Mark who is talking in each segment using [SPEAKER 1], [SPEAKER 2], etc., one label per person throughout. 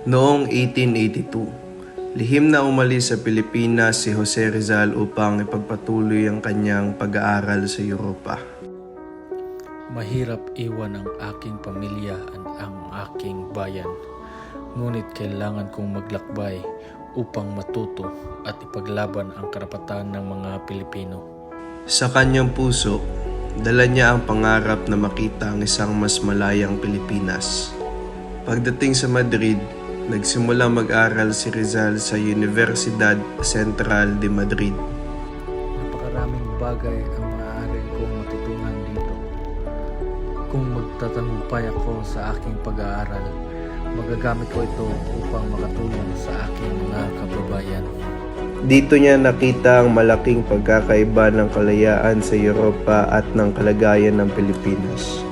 [SPEAKER 1] Noong 1882, lihim na umalis sa Pilipinas si Jose Rizal upang ipagpatuloy ang kanyang pag-aaral sa Europa.
[SPEAKER 2] Mahirap iwan ang aking pamilya at ang aking bayan, ngunit kailangan kong maglakbay upang matuto at ipaglaban ang karapatan ng mga Pilipino.
[SPEAKER 1] Sa kanyang puso, dala niya ang pangarap na makita ang isang mas malayang Pilipinas. Pagdating sa Madrid, nagsimula mag-aral si Rizal sa Universidad Central de Madrid.
[SPEAKER 2] Napakaraming bagay ang maaaring kong matutunan dito. Kung magtatagumpay ako sa aking pag-aaral, magagamit ko ito upang makatulong sa aking mga kababayan.
[SPEAKER 1] Dito niya nakita ang malaking pagkakaiba ng kalayaan sa Europa at ng kalagayan ng Pilipinas.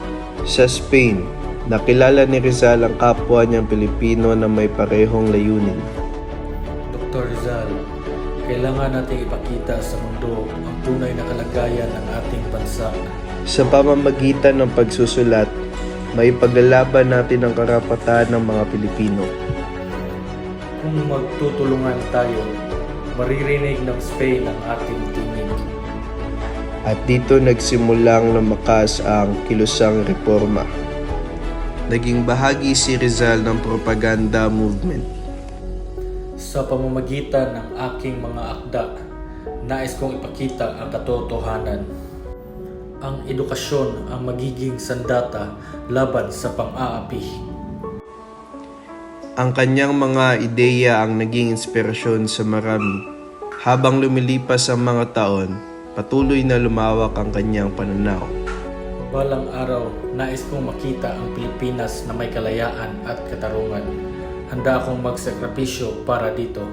[SPEAKER 1] Sa Spain, nakilala ni Rizal ang kapwa niyang Pilipino na may parehong layunin.
[SPEAKER 2] Dr. Rizal, kailangan nating ipakita sa mundo ang tunay na kalagayan ng ating bansa.
[SPEAKER 1] Sa pamamagitan ng pagsusulat, may paglalaban natin ang karapatan ng mga Pilipino.
[SPEAKER 2] Kung magtutulungan tayo, maririnig ng Spain ang ating tinig.
[SPEAKER 1] At dito nagsimulang lumakas ang kilusang reforma. Naging bahagi si Rizal ng propaganda movement.
[SPEAKER 2] Sa pamamagitan ng aking mga akda, nais kong ipakita ang katotohanan. Ang edukasyon ang magiging sandata laban sa pang-aapi.
[SPEAKER 1] Ang kanyang mga ideya ang naging inspirasyon sa marami. Habang lumilipas ang mga taon, patuloy na lumawak ang kanyang pananaw.
[SPEAKER 2] Balang araw, nais kong makita ang Pilipinas na may kalayaan at katarungan. Handa akong magsakripisyo para dito.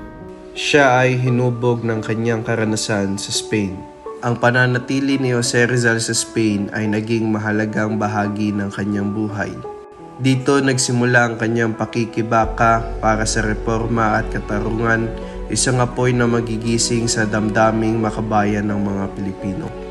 [SPEAKER 1] Siya ay hinubog ng kanyang karanasan sa Spain. Ang pananatili ni Jose Rizal sa Spain ay naging mahalagang bahagi ng kanyang buhay. Dito nagsimula ang kanyang pakikibaka para sa reforma at katarungan, isang apoy na magigising sa damdaming makabayan ng mga Pilipino.